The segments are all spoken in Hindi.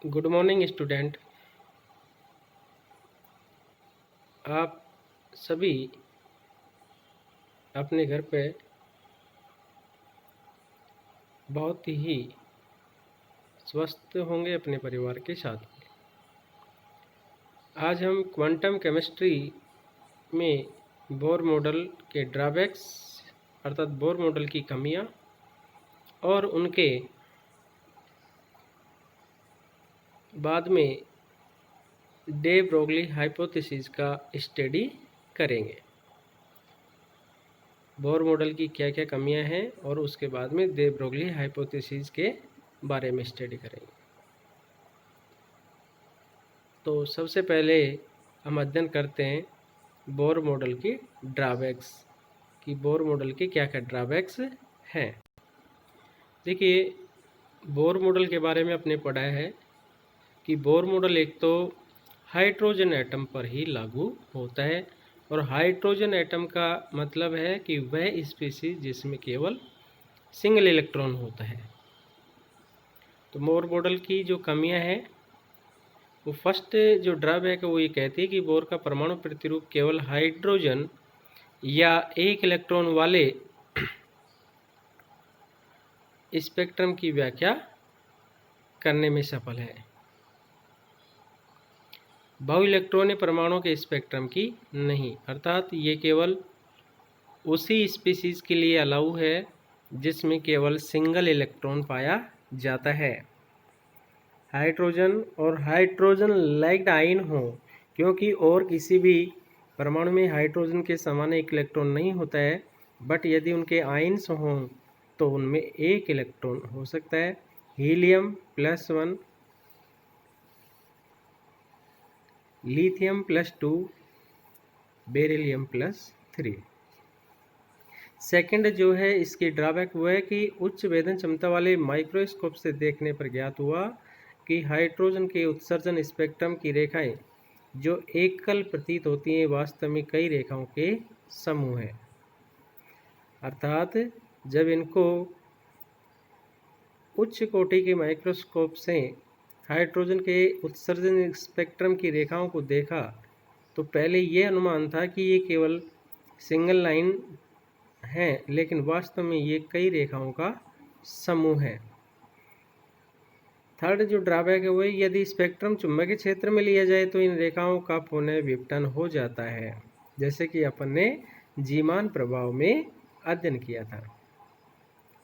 Good morning student. आप सभी अपने घर पे बहुत ही स्वस्थ होंगे अपने परिवार के साथ। आज हम क्वांटम केमिस्ट्री में बोर मॉडल के ड्रॉबैक्स अर्थात बोर मॉडल की कमियां और उनके बाद में डे ब्रोगली हाइपोथेसिस का स्टडी करेंगे। बोर मॉडल की क्या क्या कमियां हैं और उसके बाद में डे ब्रोगली हाइपोथेसिस के बारे में स्टडी करेंगे। तो सबसे पहले हम अध्ययन करते हैं बोर मॉडल की ड्रॉबैक्स कि बोर मॉडल के क्या क्या ड्रॉबैक्स हैं। देखिए, बोर मॉडल के बारे में आपने पढ़ा है कि बोर मॉडल एक तो हाइड्रोजन एटम पर ही लागू होता है और हाइड्रोजन एटम का मतलब है कि वह स्पीशीज जिसमें केवल सिंगल इलेक्ट्रॉन होता है। तो बोर मॉडल की जो कमियां हैं वो फर्स्ट जो ड्रॉबैक है वो ये कहती है कि बोर का परमाणु प्रतिरूप केवल हाइड्रोजन या एक इलेक्ट्रॉन वाले स्पेक्ट्रम की व्याख्या करने में सफल है, बहु इलेक्ट्रॉनिक परमाणु के स्पेक्ट्रम की नहीं। अर्थात ये केवल उसी स्पीशीज के लिए अलाउ है जिसमें केवल सिंगल इलेक्ट्रॉन पाया जाता है, हाइड्रोजन और हाइड्रोजन लाइक्ड आयन हो, क्योंकि और किसी भी परमाणु में हाइड्रोजन के समान एक इलेक्ट्रॉन नहीं होता है, बट यदि उनके आयन्स हों तो उनमें एक इलेक्ट्रॉन हो सकता है। Helium +1, lithium +2, beryllium +3। सेकंड जो है इसकी ड्रॉबैक वो है कि उच्च वेधन क्षमता वाले माइक्रोस्कोप से देखने पर ज्ञात हुआ कि हाइड्रोजन के उत्सर्जन स्पेक्ट्रम की रेखाएं जो एकल प्रतीत होती हैं वास्तव में कई रेखाओं के समूह हैं। अर्थात जब इनको उच्च कोटि के माइक्रोस्कोप से हाइड्रोजन के उत्सर्जन स्पेक्ट्रम की रेखाओं को देखा तो पहले ये अनुमान था कि ये केवल सिंगल लाइन है, लेकिन वास्तव में ये कई रेखाओं का समूह है। थर्ड जो ड्रॉबैक है वो यदि स्पेक्ट्रम चुंबकीय क्षेत्र में लिया जाए तो इन रेखाओं का पुनः विघटन हो जाता है, जैसे कि अपन ने जीमान प्रभाव में अध्ययन किया था,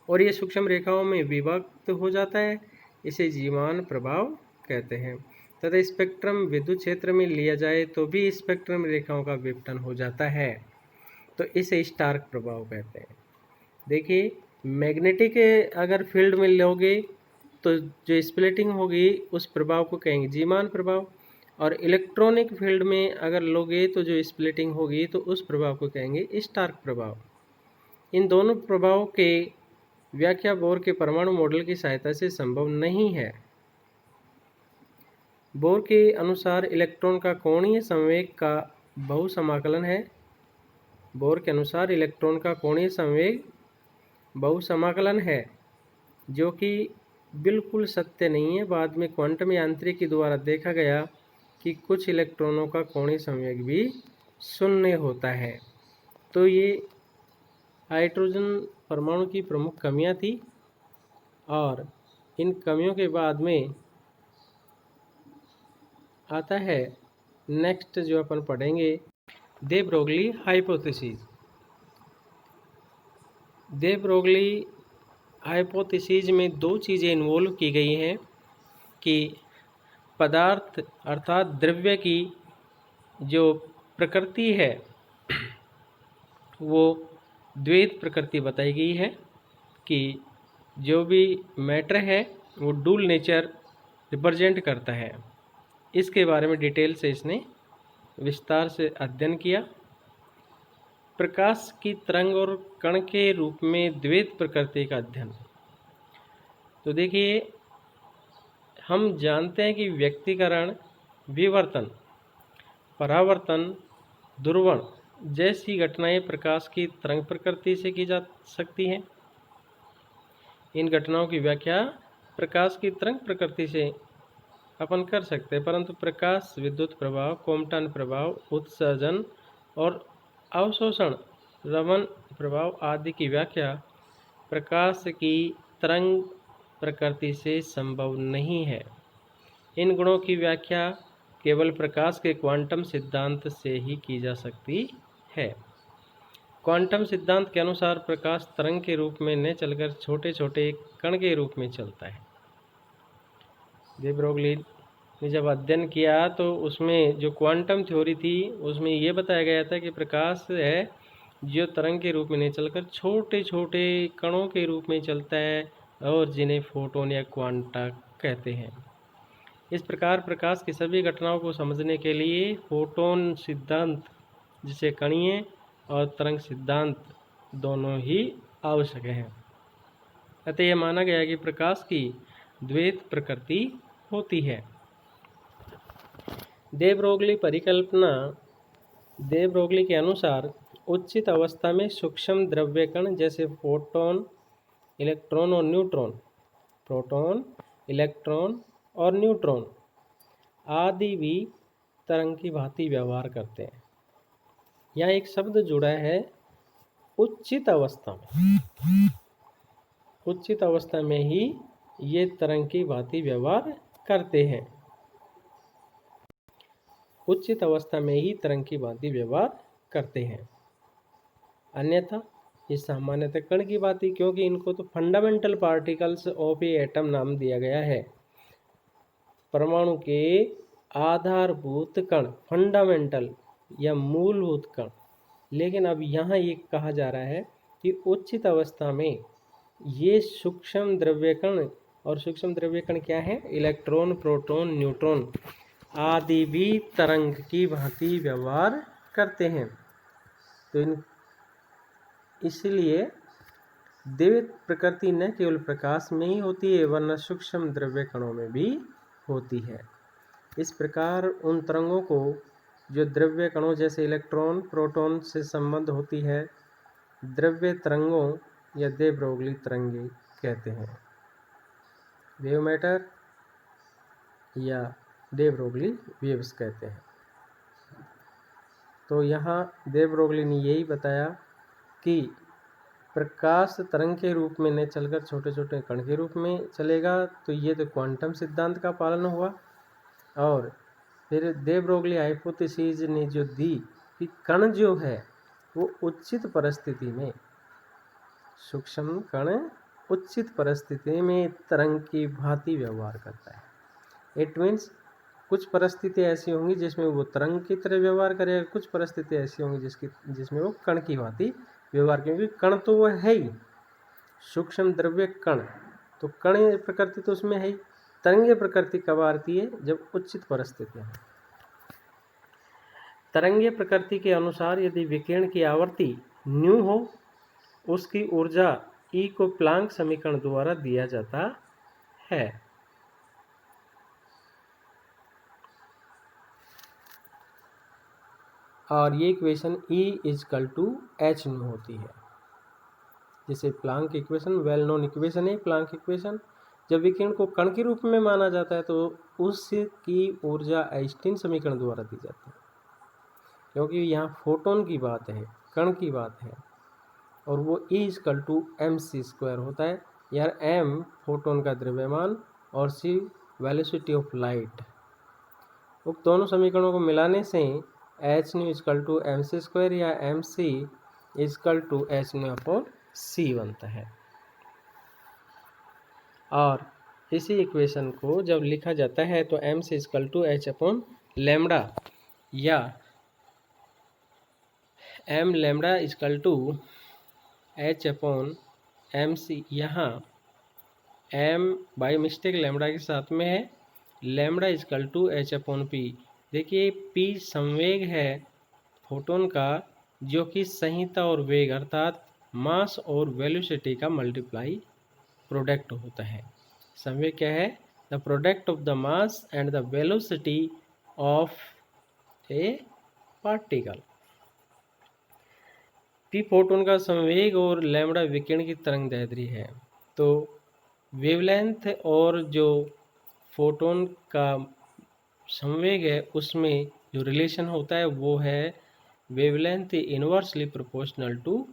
और ये सूक्ष्म रेखाओं में विभक्त हो जाता है। इसे जीमान प्रभाव कहते हैं। तथा स्पेक्ट्रम विद्युत क्षेत्र में लिया जाए तो भी स्पेक्ट्रम रेखाओं का विघटन हो जाता है, तो इसे स्टार्क प्रभाव कहते हैं। देखिए, मैग्नेटिक अगर फील्ड में लोगे तो जो स्प्लिटिंग होगी उस प्रभाव को कहेंगे जीमान प्रभाव, और इलेक्ट्रॉनिक फील्ड में अगर लोगे तो जो स्प्लिटिंग होगी तो उस प्रभाव को कहेंगे स्टार्क प्रभाव। इन दोनों प्रभावों के व्याख्या बोर के परमाणु मॉडल की सहायता से संभव नहीं है। बोर के अनुसार इलेक्ट्रॉन का कोणीय संवेग का बहुसमाकलन है। बोर के अनुसार इलेक्ट्रॉन का कोणीय संवेग बहुसमाकलन है, जो कि बिल्कुल सत्य नहीं है। बाद में क्वांटम यांत्रिकी द्वारा देखा गया कि कुछ इलेक्ट्रॉनों का कोणीय संवेग भी शून्य होता है। तो ये हाइड्रोजन परमाणु की प्रमुख कमियां थी, और इन कमियों के बाद में आता है नेक्स्ट जो अपन पढ़ेंगे दे ब्रोगली हाइपोथेसिस। दे ब्रोगली हाइपोथेसिस में दो चीज़ें इन्वॉल्व की गई हैं कि पदार्थ अर्थात द्रव्य की जो प्रकृति है वो द्वैत प्रकृति बताई गई है, कि जो भी मैटर है वो डुअल नेचर रिप्रेजेंट करता है। इसके बारे में डिटेल से इसने विस्तार से अध्ययन किया। प्रकाश की तरंग और कण के रूप में द्वैत प्रकृति का अध्ययन। तो देखिए, हम जानते हैं कि व्यक्तीकरण, विवर्तन, परावर्तन, ध्रुवण जैसी घटनाएं प्रकाश की तरंग प्रकृति से की जा सकती हैं। इन घटनाओं की व्याख्या प्रकाश की तरंग प्रकृति से अपन कर सकते हैं, परंतु प्रकाश, विद्युत प्रभाव, क्वांटम प्रभाव, उत्सर्जन और अवशोषण, रमन प्रभाव आदि की व्याख्या प्रकाश की तरंग प्रकृति से संभव नहीं है। इन गुणों की व्याख्या केवल प्रकाश के क्वांटम सिद्धांत से ही की जा सकती है। क्वांटम सिद्धांत के अनुसार प्रकाश तरंग के रूप में न चलकर छोटे छोटे कण के रूप में चलता है। दे ब्रोगली ने जब अध्ययन किया तो उसमें जो क्वांटम थ्योरी थी उसमें ये बताया गया था कि प्रकाश है जो तरंग के रूप में नहीं चलकर छोटे छोटे कणों के रूप में चलता है और जिन्हें फोटोन या क्वांटा कहते हैं। इस प्रकार प्रकाश की सभी घटनाओं को समझने के लिए फोटोन सिद्धांत, जिसे कणीय और तरंग सिद्धांत दोनों ही आवश्यक हैं। अतः यह माना गया कि प्रकाश की द्वैत प्रकृति होती है। दे ब्रोगली परिकल्पना। दे ब्रोगली के अनुसार उच्चित अवस्था में सूक्ष्म द्रव्य कण जैसे फोटोन, इलेक्ट्रॉन और न्यूट्रॉन, प्रोटॉन, इलेक्ट्रॉन और न्यूट्रॉन आदि भी तरंग की भांति व्यवहार करते हैं। यहाँ एक शब्द जुड़ा है उच्चित अवस्था में। उच्चित अवस्था में ही ये तरंग की भांति व्यवहार करते हैं। उच्चित अवस्था में ही तरंग की भांति व्यवहार करते हैं, अन्यथा ये सामान्यतः कण की भांति, क्योंकि इनको तो fundamental particles of A atom नाम दिया गया है। परमाणु के आधारभूत कण, फंडामेंटल या मूलभूत कण। लेकिन अब यहाँ ये कहा जा रहा है कि उच्चित अवस्था में ये सूक्ष्म द्रव्य कण, और सूक्ष्म द्रव्य कण क्या है? इलेक्ट्रॉन, प्रोटॉन, न्यूट्रॉन आदि भी तरंग की भांति व्यवहार करते हैं। तो इसलिए द्वैत प्रकृति न केवल प्रकाश में ही होती है वरना सूक्ष्म द्रव्य कणों में भी होती है। इस प्रकार उन तरंगों को जो द्रव्य कणों जैसे इलेक्ट्रॉन, प्रोटॉन से संबंध होती है, द्रव्य तरंगों या दे ब्रोगली तरंगे कहते हैं। वेव मैटर या दे ब्रोगली वेव्स कहते हैं। तो यहाँ दे ब्रोगली ने यही बताया कि प्रकाश तरंग के रूप में न चलकर छोटे छोटे कण के रूप में चलेगा, तो ये तो क्वांटम सिद्धांत का पालन हुआ। और फिर दे ब्रोगली हाइपोथेसिस ने जो दी कि कण जो है वो उचित परिस्थिति में, सूक्ष्म कण उचित परिस्थिति में तरंग की भांति व्यवहार करता है। इट मीन्स कुछ परिस्थितियाँ ऐसी होंगी जिसमें वो तरंग की तरह व्यवहार करेगा, कुछ परिस्थितियाँ ऐसी होंगी जिसमें वो कण की भांति व्यवहार, क्योंकि कण तो वो है ही, सूक्ष्म द्रव्य कण, तो कण प्रकृति तो उसमें है ही। तरंगीय प्रकृति कब आती है? जब उचित परिस्थितियाँ। तरंगीय प्रकृति के अनुसार यदि विकिरण की आवृत्ति न्यू हो, उसकी ऊर्जा E को प्लांक समीकरण द्वारा दिया जाता है। और ये इक्वेशन E=h न्यू होती है। जैसे Planck equation well known equation है, प्लांक इक्वेशन। जब विकिरण को कण के रूप में माना जाता है तो उसकी ऊर्जा आइंस्टीन समीकरण द्वारा दी जाती है, क्योंकि यहाँ फोटोन की बात है, कण की बात है, और वो E=mc² होता है। यार m फोटोन का द्रव्यमान और c वेलोसिटी ऑफ लाइट। उक्त दोनों समीकरणों को मिलाने से h=mc² या mc=h/c बनता है। और इसी इक्वेशन को जब लिखा जाता है तो mc=h/λ या m/h/mc। यहाँ m बाई मिस्टेक लैम्डा के साथ में है, λ=h/p। देखिए p संवेग है फोटोन का, जो कि संहिता और वेग अर्थात मास और वेलोसिटी का मल्टीप्लाई प्रोडक्ट होता है। संवेग क्या है? The product of the mass and the velocity of A particle. P photon का संवेग और लैम्डा विकिरण की तरंग दैर्ध्य है। तो वेवलेंथ और जो फोटोन का संवेग है उसमें जो रिलेशन होता है वो है वेवलेंथ इनवर्सली प्रोपोर्शनल टू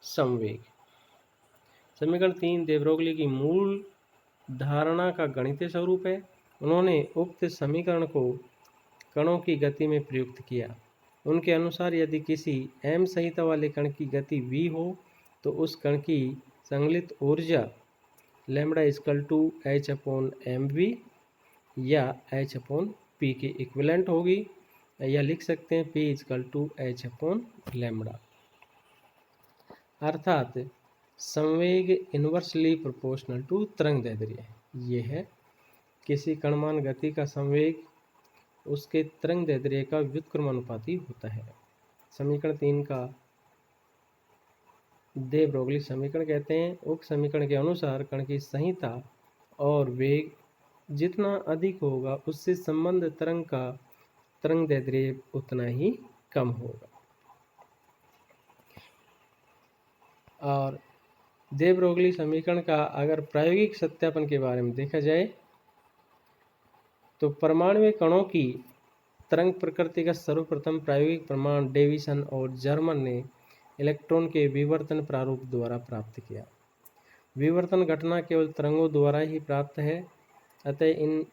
संवेग। समीकरण 3 दे ब्रोगली की मूल धारणा का गणितीय स्वरूप है। उन्होंने उक्त समीकरण को कणों की गति में प्रयुक्त किया। उनके अनुसार यदि किसी m संहिता वाले कण की गति v हो तो उस कण की संकलित ऊर्जा lambda equal to h upon M V या h अपॉन पी के इक्विवेलेंट होगी, या लिख सकते हैं p equal to h upon lambda. अर्थात संवेग इनवर्सली प्रोपोर्शनल टू तरंग दैर्ध्य। ये है किसी कणमान गति का संवेग उसके तरंग दैर्ध्य का व्युत्क्रमानुपाती होता है। समीकरण 3 का दे ब्रोगली समीकरण कहते हैं। उक्त समीकरण के अनुसार कण की संहिता और वेग जितना अधिक होगा उससे संबंध तरंग का तरंग दैर्ध्य उतना ही कम होगा। और दे ब्रोगली समीकरण का अगर प्रायोगिक सत्यापन के बारे में देखा जाए तो परमाणु कणों की तरंग प्रकृति का सर्वप्रथम प्रायोगिक प्रमाण डेविसन और जर्मन ने इलेक्ट्रॉन के विवर्तन प्रारूप द्वारा प्राप्त किया। विवर्तन घटना केवल तरंगों द्वारा ही प्राप्त है, अतः इन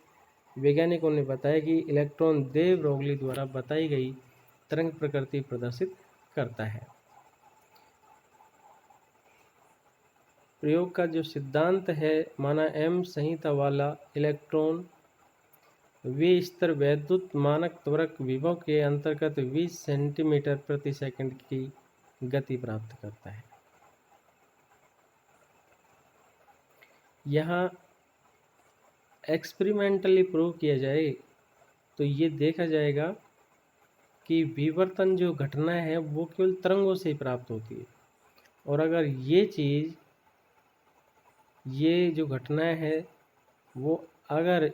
वैज्ञानिकों ने बताया कि इलेक्ट्रॉन दे ब्रोगली द्वारा बताई गई तरंग प्रकृति प्रदर्शित करता है। प्रयोग का जो सिद्धांत है, माना m संहिता वाला इलेक्ट्रॉन वे स्तर वैद्युत मानक त्वरक विभव के अंतर्गत 20 सेंटीमीटर प्रति सेकंड की गति प्राप्त करता है। यहाँ एक्सपेरिमेंटली प्रूव किया जाए तो ये देखा जाएगा कि विवर्तन जो घटना है वो केवल तरंगों से ही प्राप्त होती है, और अगर ये जो घटनाएं है वो अगर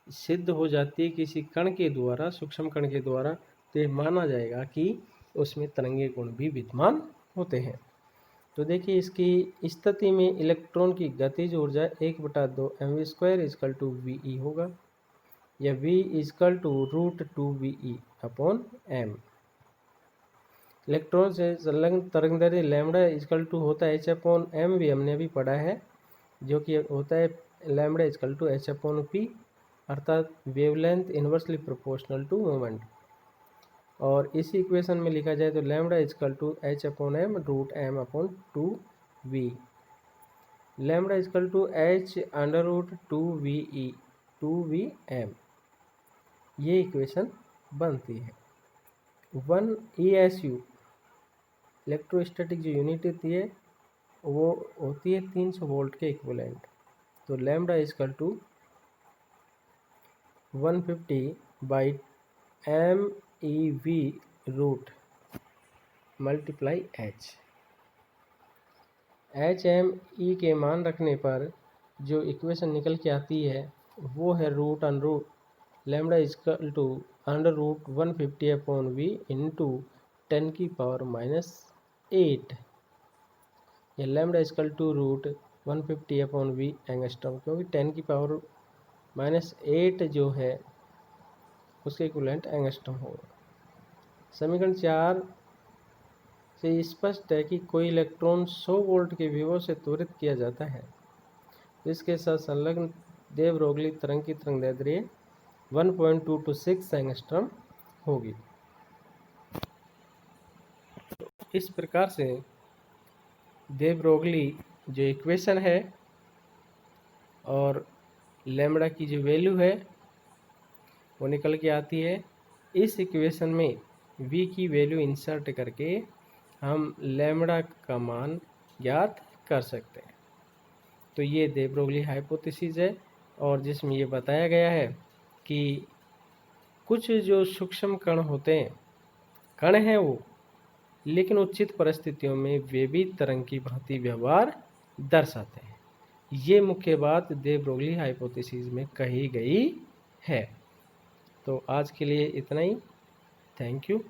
सिद्ध हो जाती है किसी कण के द्वारा, सूक्ष्म कण के द्वारा, तो ये माना जाएगा कि उसमें तरंगीय गुण भी विद्यमान होते हैं। तो देखिए इसकी स्थिति में इलेक्ट्रॉन की गतिज ऊर्जा 1/2 mv² इक्वल टू वी होगा, या v equal to √2ve upon m। Electron से संलग्न तरंगदैर्ध्य लैम्बडा इक्वल टू होता है h अपॉन एम वी, हमने अभी पढ़ा है, जो कि होता है lambda equal to h upon P, अर्थात wavelength inversely proportional to moment. और इसी इक्वेशन में लिखा जाए तो lambda equal to h upon M root m upon 2v, lambda equal to h under root 2vm, ये इक्वेशन बनती है। 1 ESU इलेक्ट्रोस्टैटिक जो यूनिट होती है वो होती है 300 वोल्ट के इक्विवेलेंट। तो lambda equal to 150 by MEV root multiply HME के मान रखने पर जो इक्वेशन निकल के आती है वो है root lambda equal to under root 150 upon v into 10 की पावर -8, या lambda equal to root 150 upon v angstrom, क्योंकि 10 की पावर -8 जो है उसके इक्विवेलेंट एंगस्ट्रॉम होगा। समीकरण 4 से स्पष्ट है कि कोई इलेक्ट्रॉन 100 वोल्ट के विभव से त्वरित किया जाता है तो इसके साथ संलग्न दे ब्रोगली तरंग की तरंगदैर्ध्य 1.226 एंगस्ट्रॉम होगी। इस प्रकार से दे ब्रोगली जो इक्वेशन है और लैम्बडा की जो वैल्यू है वो निकल के आती है। इस इक्वेशन में v की वैल्यू इंसर्ट करके हम लैम्बडा का मान ज्ञात कर सकते हैं। तो ये दे ब्रोगली हाइपोथेसिस है, और जिसमें ये बताया गया है कि कुछ जो सूक्ष्म कण होते हैं, कण हैं वो, लेकिन उचित परिस्थितियों में वे भी तरंग की भांति व्यवहार दर्शाते हैं। ये मुख्य बात दे ब्रोगली हाइपोथेसिस में कही गई है। तो आज के लिए इतना ही। Thank you.